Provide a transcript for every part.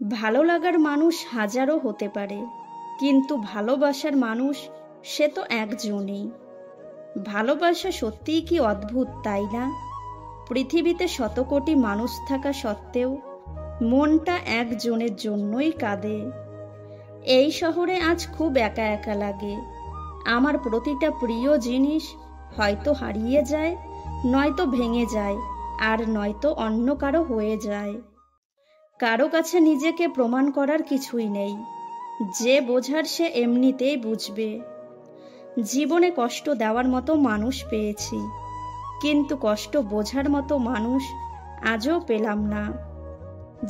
ভালো লাগার মানুষ হাজারো হতে পারে, কিন্তু ভালোবাসার মানুষ সে তো একজনই। ভালোবাসা সত্যিই কি অদ্ভুত, তাই না? পৃথিবীতে শত কোটি মানুষ থাকা সত্ত্বেও মনটা একজনের জন্যই কাঁদে। এই শহরে আজ খুব একা একা লাগে। আমার প্রতিটা প্রিয় জিনিস হয়তো হারিয়ে যায়, নয়তো ভেঙে যায়, আর নয়তো অন্য কারো হয়ে যায়। কারো কাছে নিজেকে প্রমাণ করার কিছুই নেই। যে বোঝার সে এমনিতেই বুঝবে। জীবনে কষ্ট দেওয়ার মতো মানুষ পেয়েছি, কিন্তু কষ্ট বোঝার মতো মানুষ আজও পেলাম না।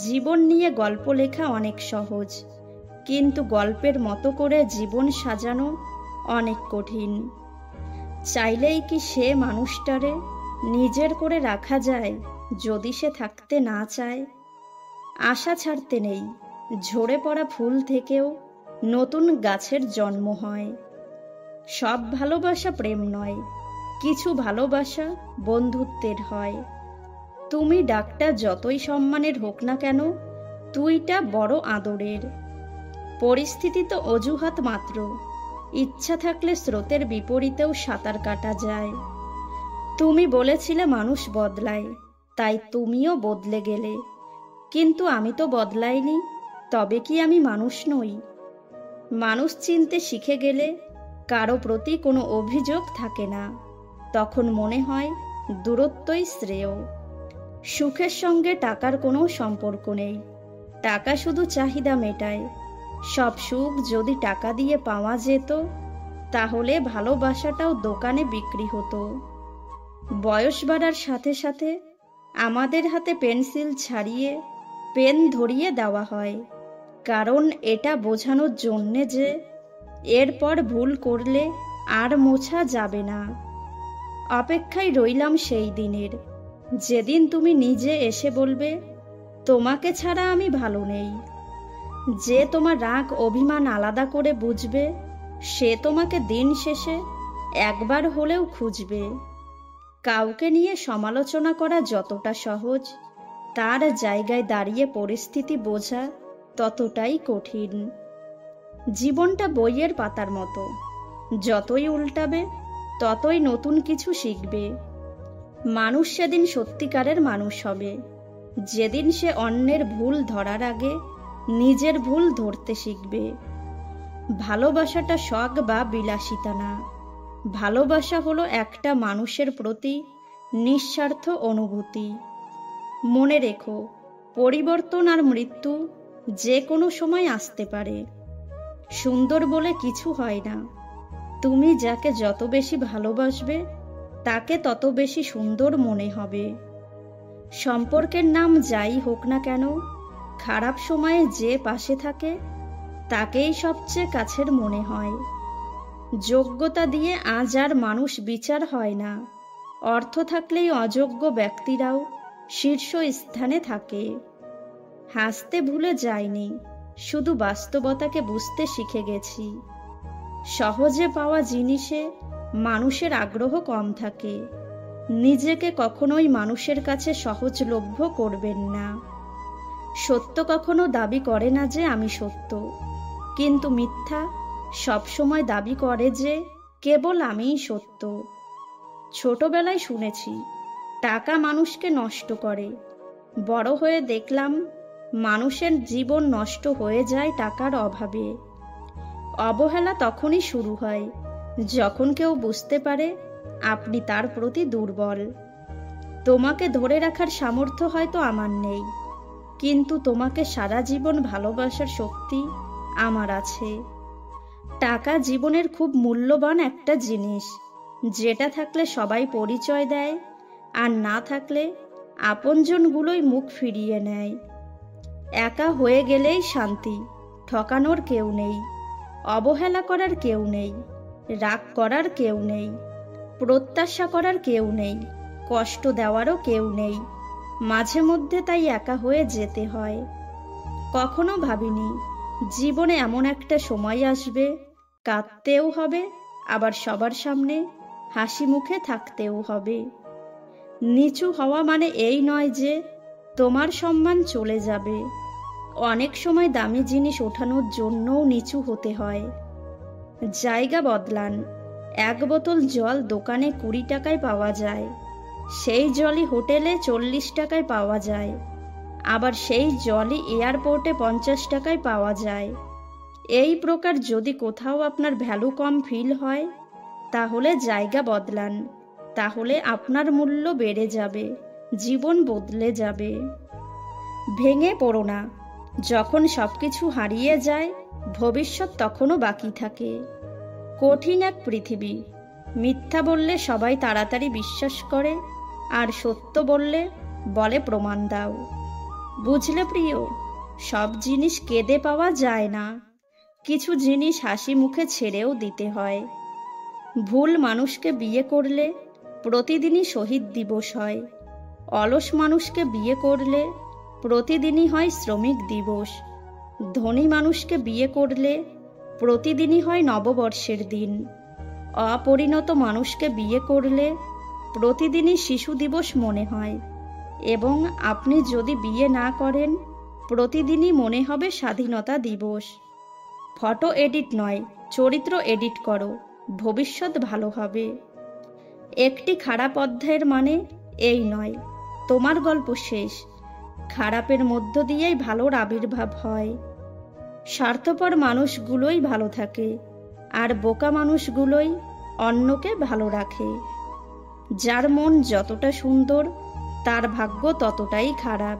জীবন নিয়ে গল্প লেখা অনেক সহজ, কিন্তু গল্পের মতো করে জীবন সাজানো অনেক কঠিন। চাইলেই কি সে মানুষটারে নিজের করে রাখা যায় যদি সে থাকতে না চায়? আশা ছাড়তে নেই। ঝরে পড়া ফুল থেকেও নতুন গাছের জন্ম হয়। সব ভালোবাসা প্রেম নয়, কিছু ভালোবাসা বন্ধুত্বের হয়। তুমি ডাকটা যতই সম্মানের হোক না কেন, তুইটা বড় আদরের। পরিস্থিতি তো অজুহাত মাত্র। ইচ্ছা থাকলে স্রোতের বিপরীতেও সাঁতার কাটা যায়। তুমি বলেছিলে মানুষ বদলায়, তাই তুমিও বদলে গেলে। কিন্তু আমি তো বদলাইনি, তবে কি আমি মানুষ নই? মানুষ চিনতে শিখে গেলে কারো প্রতি কোনো অভিযোগ থাকে না। তখন মনে হয় দূরত্বই শ্রেয়। সুখের সঙ্গে টাকার কোনো সম্পর্ক নেই। টাকা শুধু চাহিদা মেটায়। সব সুখ যদি টাকা দিয়ে পাওয়া যেত, তাহলে ভালোবাসাটাও দোকানে বিক্রি হতো। বয়স বাড়ার সাথে সাথে আমাদের হাতে পেন্সিল ছাড়িয়ে পেন ধরিয়ে দেওয়া হয়, কারণ এটা বোঝানোর জন্যে যে এরপর ভুল করলে আর মোছা যাবে না। অপেক্ষায় রইলাম সেই দিনের, যেদিন তুমি নিজে এসে বলবে, তোমাকে ছাড়া আমি ভালো নেই। যে তোমার রাগ অভিমান আলাদা করে বুঝবে, সে তোমাকে দিন শেষে একবার হলেও খুঁজবে। কাউকে নিয়ে সমালোচনা করা যতটা সহজ, তার জায়গায় দাঁড়িয়ে পরিস্থিতি বোঝা ততটাই কঠিন। জীবনটা বইয়ের পাতার মতো, যতই উল্টাবে ততই নতুন কিছু শিখবে। মানুষ সেদিন সত্যিকারের মানুষ হবে, যেদিন সে অন্যের ভুল ধরার আগে নিজের ভুল ধরতে শিখবে। ভালোবাসাটা শখ বা বিলাসিতা না। ভালোবাসা হলো একটা মানুষের প্রতি নিঃস্বার্থ অনুভূতি। মনে রেখো, পরিবর্তন আর মৃত্যু যে কোনো সময় আসতে পারে। সুন্দর বলে কিছু হয় না। তুমি যাকে যত বেশি ভালোবাসবে, তাকে তত বেশি সুন্দর মনে হবে। সম্পর্কের নাম যাই হোক না কেন, খারাপ সময়ে যে পাশে থাকে তাকেই সবচেয়ে কাছের মনে হয়। যোগ্যতা দিয়ে আজ আর মানুষ বিচার হয় না। অর্থ থাকলেই অযোগ্য ব্যক্তিরাও শীর্ষ স্থানে থাকে। হাসতে ভুলে যায়নি, শুধু বাস্তবতাকে বুঝতে শিখে গেছি। সহজে পাওয়া জিনিসে মানুষের আগ্রহ কম থাকে। নিজেকে কখনোই মানুষের কাছে সহজলভ্য করবেন না। সত্য কখনো দাবি করে না যে আমি সত্য, কিন্তু মিথ্যা সবসময় দাবি করে যে কেবল আমিই সত্য। ছোটবেলায় শুনেছি টাকা মানুষকে নষ্ট করে। বড় হয়ে দেখলাম মানুষের জীবন নষ্ট হয়ে যায় টাকার অভাবে। অবহেলা তখনই শুরু হয় যখন কেউ বুঝতে পারে আপনি তার প্রতি দুর্বল। তোমাকে ধরে রাখার সামর্থ্য হয়তো আমার নেই, কিন্তু তোমাকে সারা জীবন ভালোবাসার শক্তি আমার আছে। টাকা জীবনের খুব মূল্যবান একটা জিনিস, যেটা থাকলে সবাই পরিচয় দেয়, আর না থাকলে আপনজনগুলোই মুখ ফিরিয়ে নেয়। একা হয়ে গেলেই শান্তি। ঠকানোর কেউ নেই, অবহেলা করার কেউ নেই, রাগ করার কেউ নেই, প্রত্যাশা করার কেউ নেই, কষ্ট দেওয়ারও কেউ নেই। মাঝে মধ্যে তাই একা হয়ে যেতে হয়। কখনো ভাবিনি জীবনে এমন একটা সময় আসবে, কাঁদতেও হবে, আবার সবার সামনে হাসি মুখে থাকতেও হবে। নিচু হওয়া মানে এই নয় যে তোমার সম্মান চলে যাবে। অনেক সময় দামি জিনিস ওঠানোর জন্যও নিচু হতে হয়। জায়গা বদলান। এক বোতল জল দোকানে 20 টাকায় পাওয়া যায়, সেই জলই হোটেলে 40 টাকায় পাওয়া যায়, আবার সেই জলই এয়ারপোর্টে 50 টাকায় পাওয়া যায়। এই প্রকার যদি কোথাও আপনার ভ্যালু কম ফিল হয়, তাহলে জায়গা বদলান। তাহলে আপনার মূল্য বেড়ে যাবে, জীবন বদলে যাবে। ভেঙে পড়ো না। যখন সবকিছু হারিয়ে যায়, ভবিষ্যৎ তখনও বাকি থাকে। কঠিন এক পৃথিবী। মিথ্যা বললে সবাই তাড়াতাড়ি বিশ্বাস করে, আর সত্য বললে বলে প্রমাণ দাও। বুঝলে প্রিয়, সব জিনিস কেঁদে পাওয়া যায় না। কিছু জিনিস হাসি মুখে ছেড়েও দিতে হয়। ভুল মানুষকে বিয়ে করলে প্রতিদিনই শহীদ দিবস হয়। অলস মানুষকে বিয়ে করলে প্রতিদিনই হয় শ্রমিক দিবস। ধনী মানুষকে বিয়ে করলে প্রতিদিনই হয় নববর্ষের দিন। অপরিণত মানুষকে বিয়ে করলে প্রতিদিনই শিশু দিবস মনে হয়। এবং আপনি যদি বিয়ে না করেন, প্রতিদিনই মনে হবে স্বাধীনতা দিবস। ফটো এডিট নয়, চরিত্র এডিট করো, ভবিষ্যৎ ভালো হবে। একটি খারাপ অধ্যায়ের মানে এই নয় তোমার গল্প শেষ। খারাপের মধ্য দিয়েই ভালোর আবির্ভাব হয়। স্বার্থপর মানুষগুলোই ভালো থাকে, আর বোকা মানুষগুলোই অন্যকে ভালো রাখে। যার মন যতটা সুন্দর, তার ভাগ্য ততটাই খারাপ।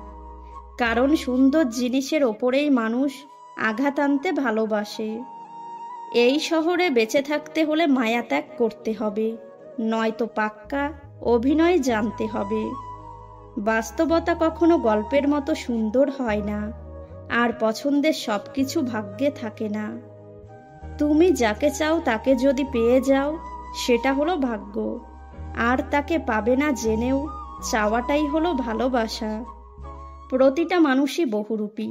কারণ সুন্দর জিনিসের ওপরেই মানুষ আঘাত আনতে ভালোবাসে। এই শহরে বেঁচে থাকতে হলে মায়া ত্যাগ করতে হবে, নয়তো পাক্কা অভিনয় জানতে হবে। বাস্তবতা কখনো গল্পের মতো সুন্দর হয় না, আর পছন্দের সবকিছু ভাগ্যে থাকে না। তুমি যাকে চাও তাকে যদি পেয়ে যাও, সেটা হলো ভাগ্য। আর তাকে পাবে না জেনেও চাওয়াটাই হলো ভালোবাসা। প্রতিটা মানুষই বহুরূপী।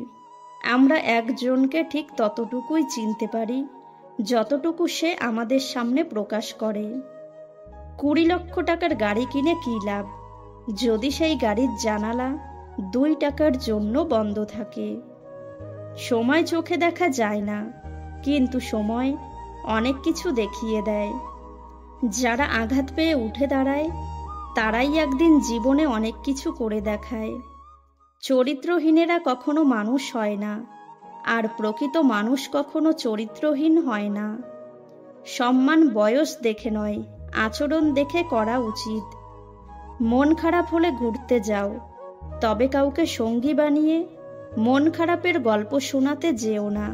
আমরা একজনকে ঠিক ততটুকুই চিনতে পারি যতটুকু সে আমাদের সামনে প্রকাশ করে। 20 লক্ষ টাকার গাড়ি কিনে কী লাভ, যদি সেই গাড়ির জানালা 2 টাকার জন্য বন্ধ থাকে। সময় চোখে দেখা যায় না, কিন্তু সময় অনেক কিছু দেখিয়ে দেয়। যারা আঘাত পেয়ে উঠে দাঁড়ায়, তারাই একদিন জীবনে অনেক কিছু করে দেখায়। চরিত্রহীনেরা কখনো মানুষ হয় না, আর প্রকৃত মানুষ কখনো চরিত্রহীন হয় না। সম্মান বয়স দেখে নয়, আচরণ দেখে করা উচিত। মন খারাপ হলে ঘুরতে যাও, তবে কাউকে সঙ্গী বানিয়ে মন খারাপের গল্প শোনাতে যেও না।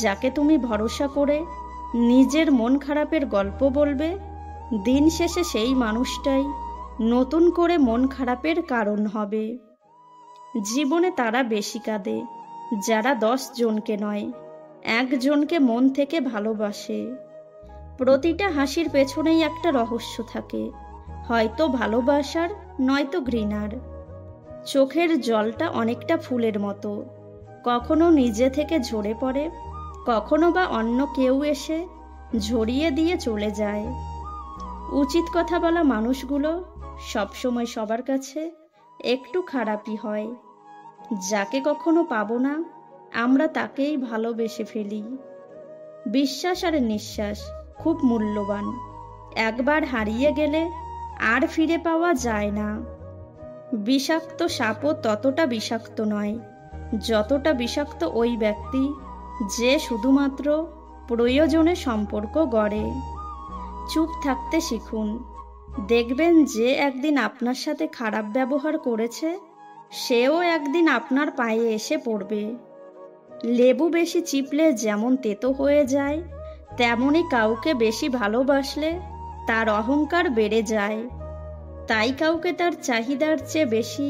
যাকে তুমি ভরসা করে নিজের মন খারাপের গল্প বলবে, দিন শেষে সেই মানুষটাই নতুন করে মন খারাপের কারণ হবে। জীবনে তারা বেশি কাঁদে যারা 10 জনকে নয়, 1 জনকে মন থেকে ভালোবাসে। প্রতিটা হাসির পেছনেই একটা রহস্য থাকে, হয়তো ভালোবাসার, নয়তো ঘৃণার। চোখের জলটা অনেকটা ফুলের মতো, কখনো নিজে থেকে ঝরে পড়ে, কখনো বা অন্য কেউ এসে ঝরিয়ে দিয়ে চলে যায়। উচিত কথা বলা মানুষগুলো সবসময় সবার কাছে একটু খারাপই হয়। যাকে কখনো পাবো না, আমরা তাকেই ভালোবেসে ফেলি। বিশ্বাস আর নিঃশ্বাস খুব মূল্যবান। একবার হারিয়ে গেলে আর ফিরে পাওয়া যায় না। বিষাক্ত সাপও ততটা বিষাক্ত নয় যতটা বিষাক্ত ওই ব্যক্তি যে শুধুমাত্র প্রয়োজনে সম্পর্ক গড়ে। চুপ থাকতে শিখুন। দেখবেন যে একদিন আপনার সাথে খারাপ ব্যবহার করেছে, সেও একদিন আপনার পায়ে এসে পড়বে। লেবু বেশি চিপলে যেমন তেতো হয়ে যায়, তেমনি কাউকে বেশি ভালোবাসলে তার অহংকার বেড়ে যায়। তাই কাউকে তার চাহিদার চেয়ে বেশি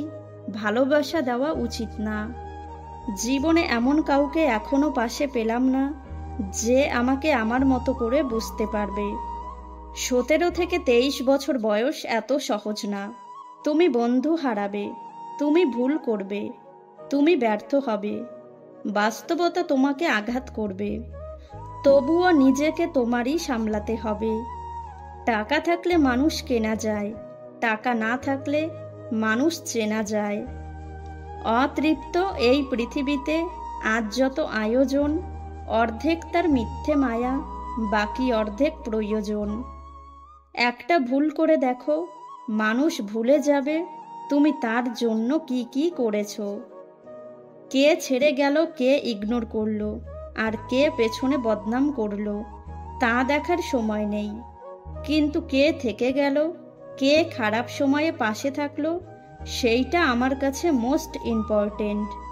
ভালোবাসা দেওয়া উচিত না। জীবনে এমন কাউকে এখনো পাশে পেলাম না যে আমাকে আমার মতো করে বুঝতে পারবে। 17 থেকে 23 বছর বয়স এত সহজ না। তুমি বন্ধু হারাবে, তুমি ভুল করবে, তুমি ব্যর্থ হবে, বাস্তবতা তোমাকে আঘাত করবে। তবুও নিজেকে তোমারই সামলাতে হবে। টাকা থাকলে মানুষ কেনা যায়, টাকা না থাকলে মানুষ চেনা যায়। অতৃপ্ত এই পৃথিবীতে আজ যত আয়োজন, অর্ধেক তার মিথ্যে মায়া, বাকি অর্ধেক প্রয়োজন। একটা ভুল করে দেখো, মানুষ ভুলে যাবে তুমি তার জন্য কি কি করেছো। কে ছেড়ে গেল, কে ইগনোর করলো, আর কে পেছনে বদনাম করলো তা দেখার সময় নেই। কিন্তু কে থেকে গেল, কে খারাপ সময়ে পাশে থাকলো, সেইটা আমার কাছে মোস্ট ইম্পর্টেন্ট।